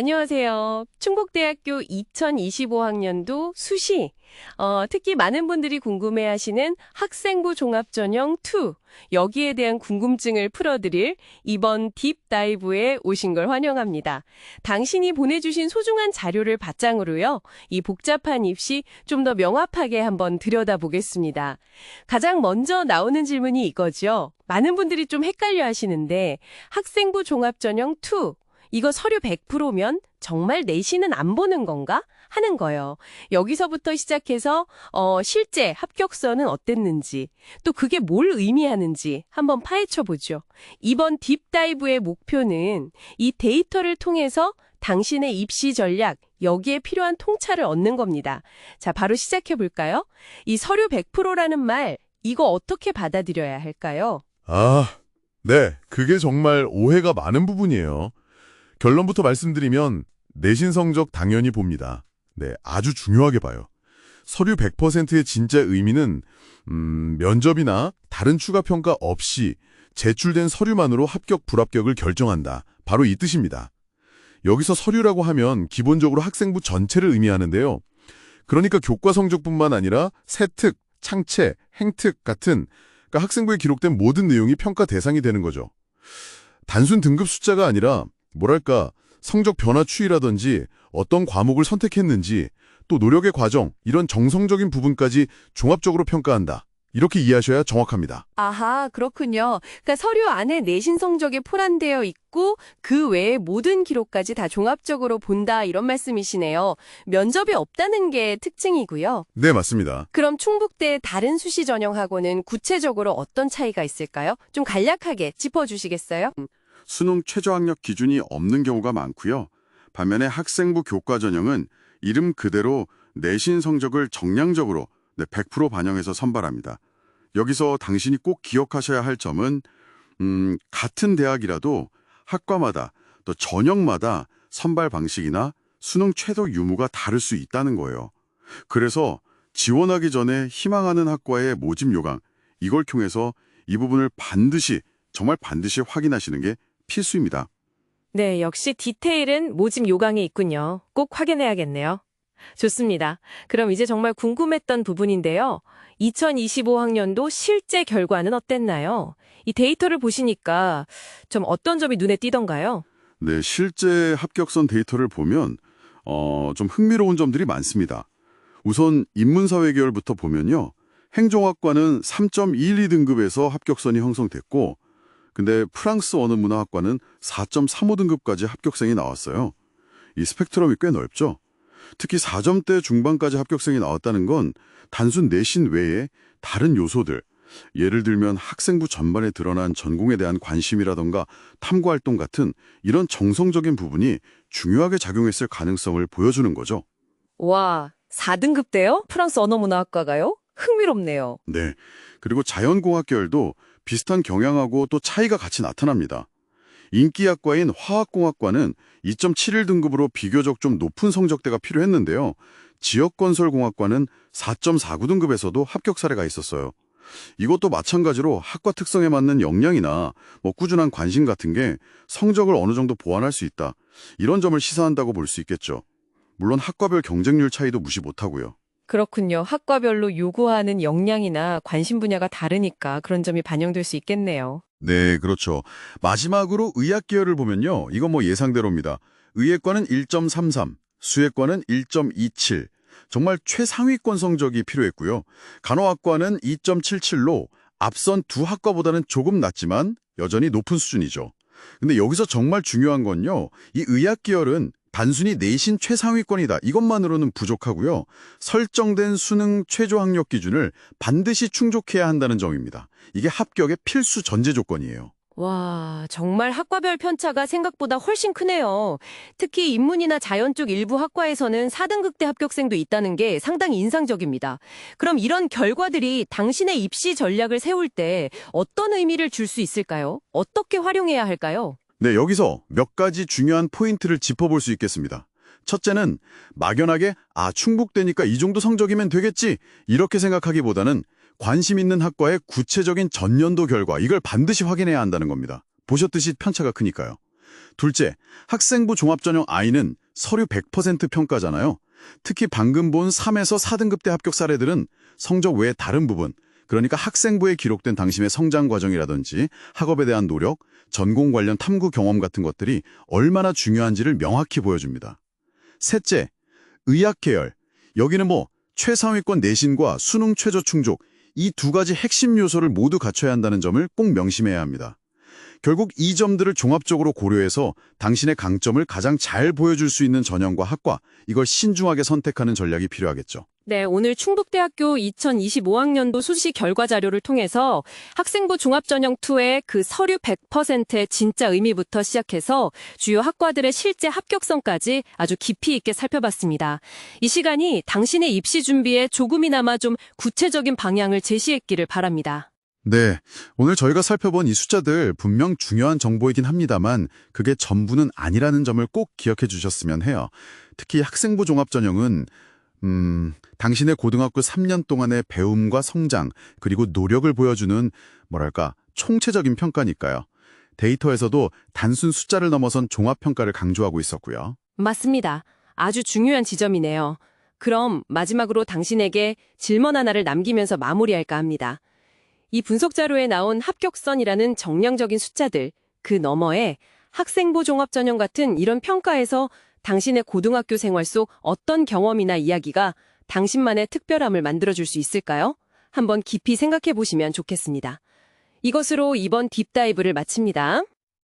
안녕하세요. 충북대학교 2025학년도 수시, 특히 많은 분들이 궁금해하시는 학생부 종합전형 2, 여기에 대한 궁금증을 풀어드릴 이번 딥다이브에 오신 걸 환영합니다. 당신이 보내주신 소중한 자료를 바탕으로요, 이 복잡한 입시 좀 더 명확하게 한번 들여다보겠습니다. 가장 먼저 나오는 질문이 이거죠. 많은 분들이 좀 헷갈려 하시는데, 학생부 종합전형 2, 이거 서류 100%면 정말 내신은 안 보는 건가? 하는 거예요. 여기서부터 시작해서 실제 합격선은 어땠는지, 또 그게 뭘 의미하는지 한번 파헤쳐 보죠. 이번 딥다이브의 목표는 이 데이터를 통해서 당신의 입시 전략, 여기에 필요한 통찰을 얻는 겁니다. 자, 바로 시작해 볼까요? 이 서류 100%라는 말, 이거 어떻게 받아들여야 할까요? 네. 그게 정말 오해가 많은 부분이에요. 결론부터 말씀드리면 내신 성적 당연히 봅니다. 네, 아주 중요하게 봐요. 서류 100%의 진짜 의미는 면접이나 다른 추가 평가 없이 제출된 서류만으로 합격, 불합격을 결정한다. 바로 이 뜻입니다. 여기서 서류라고 하면 기본적으로 학생부 전체를 의미하는데요. 그러니까 교과 성적뿐만 아니라 세특, 창체, 행특 같은 그러니까 학생부에 기록된 모든 내용이 평가 대상이 되는 거죠. 단순 등급 숫자가 아니라 뭐랄까 성적 변화 추이라든지 어떤 과목을 선택했는지 또 노력의 과정 이런 정성적인 부분까지 종합적으로 평가한다. 이렇게 이해하셔야 정확합니다. 아하, 그렇군요. 그러니까 서류 안에 내신 성적이 포함되어 있고 그 외의 모든 기록까지 다 종합적으로 본다 이런 말씀이시네요. 면접이 없다는 게 특징이고요. 네, 맞습니다. 그럼 충북대 다른 수시 전형하고는 구체적으로 어떤 차이가 있을까요? 좀 간략하게 짚어주시겠어요? 수능 최저학력 기준이 없는 경우가 많고요. 반면에 학생부 교과 전형은 이름 그대로 내신 성적을 정량적으로 100% 반영해서 선발합니다. 여기서 당신이 꼭 기억하셔야 할 점은 같은 대학이라도 학과마다 또 전형마다 선발 방식이나 수능 최저 유무가 다를 수 있다는 거예요. 그래서 지원하기 전에 희망하는 학과의 모집 요강, 이걸 통해서 이 부분을 정말 반드시 확인하시는 게 필수입니다. 네, 역시 디테일은 모집 요강에 있군요. 꼭 확인해야겠네요. 좋습니다. 그럼 이제 정말 궁금했던 부분인데요. 2025학년도 실제 결과는 어땠나요? 이 데이터를 보시니까 좀 어떤 점이 눈에 띄던가요? 네, 실제 합격선 데이터를 보면 좀 흥미로운 점들이 많습니다. 우선 인문사회 계열부터 보면요. 행정학과는 3.12등급에서 합격선이 형성됐고 근데 프랑스 언어문화학과는 4.35등급까지 합격생이 나왔어요. 이 스펙트럼이 꽤 넓죠? 특히 4점대 중반까지 합격생이 나왔다는 건 단순 내신 외에 다른 요소들, 예를 들면 학생부 전반에 드러난 전공에 대한 관심이라던가 탐구활동 같은 이런 정성적인 부분이 중요하게 작용했을 가능성을 보여주는 거죠. 와, 4등급대요? 프랑스 언어문화학과가요? 흥미롭네요. 네. 그리고 자연공학 계열도 비슷한 경향하고 또 차이가 같이 나타납니다. 인기학과인 화학공학과는 2.71등급으로 비교적 좀 높은 성적대가 필요했는데요. 지역건설공학과는 4.49등급에서도 합격 사례가 있었어요. 이것도 마찬가지로 학과 특성에 맞는 역량이나 꾸준한 관심 같은 게 성적을 어느 정도 보완할 수 있다. 이런 점을 시사한다고 볼 수 있겠죠. 물론 학과별 경쟁률 차이도 무시 못하고요. 그렇군요. 학과별로 요구하는 역량이나 관심 분야가 다르니까 그런 점이 반영될 수 있겠네요. 네, 그렇죠. 마지막으로 의학 계열을 보면요. 이건 예상대로입니다. 의예과는 1.33, 수예과는 1.27. 정말 최상위권 성적이 필요했고요. 간호학과는 2.77로 앞선 두 학과보다는 조금 낮지만 여전히 높은 수준이죠. 근데 여기서 정말 중요한 건요. 이 의학 계열은 단순히 내신 최상위권이다. 이것만으로는 부족하고요. 설정된 수능 최저 학력 기준을 반드시 충족해야 한다는 점입니다. 이게 합격의 필수 전제 조건이에요. 와, 정말 학과별 편차가 생각보다 훨씬 크네요. 특히 인문이나 자연 쪽 일부 학과에서는 4등급대 합격생도 있다는 게 상당히 인상적입니다. 그럼 이런 결과들이 당신의 입시 전략을 세울 때 어떤 의미를 줄 수 있을까요? 어떻게 활용해야 할까요? 네, 여기서 몇 가지 중요한 포인트를 짚어볼 수 있겠습니다. 첫째는 막연하게 충북대니까 이 정도 성적이면 되겠지 이렇게 생각하기보다는 관심 있는 학과의 구체적인 전년도 결과 이걸 반드시 확인해야 한다는 겁니다. 보셨듯이 편차가 크니까요. 둘째, 학생부 종합전형 I는 서류 100% 평가잖아요. 특히 방금 본 3에서 4등급대 합격 사례들은 성적 외에 다른 부분, 그러니까 학생부에 기록된 당신의 성장 과정이라든지 학업에 대한 노력, 전공 관련 탐구 경험 같은 것들이 얼마나 중요한지를 명확히 보여줍니다. 셋째, 의학 계열. 여기는 최상위권 내신과 수능 최저 충족, 이 두 가지 핵심 요소를 모두 갖춰야 한다는 점을 꼭 명심해야 합니다. 결국 이 점들을 종합적으로 고려해서 당신의 강점을 가장 잘 보여줄 수 있는 전형과 학과, 이걸 신중하게 선택하는 전략이 필요하겠죠. 네, 오늘 충북대학교 2025학년도 수시 결과 자료를 통해서 학생부 종합전형2의 그 서류 100%의 진짜 의미부터 시작해서 주요 학과들의 실제 합격성까지 아주 깊이 있게 살펴봤습니다. 이 시간이 당신의 입시 준비에 조금이나마 좀 구체적인 방향을 제시했기를 바랍니다. 네, 오늘 저희가 살펴본 이 숫자들 분명 중요한 정보이긴 합니다만 그게 전부는 아니라는 점을 꼭 기억해 주셨으면 해요. 특히 학생부 종합전형은 당신의 고등학교 3년 동안의 배움과 성장, 그리고 노력을 보여주는 총체적인 평가니까요. 데이터에서도 단순 숫자를 넘어선 종합평가를 강조하고 있었고요. 맞습니다. 아주 중요한 지점이네요. 그럼 마지막으로 당신에게 질문 하나를 남기면서 마무리할까 합니다. 이 분석 자료에 나온 합격선이라는 정량적인 숫자들, 그 너머에 학생부 종합전형 같은 이런 평가에서 당신의 고등학교 생활 속 어떤 경험이나 이야기가 당신만의 특별함을 만들어줄 수 있을까요? 한번 깊이 생각해 보시면 좋겠습니다. 이것으로 이번 딥다이브를 마칩니다.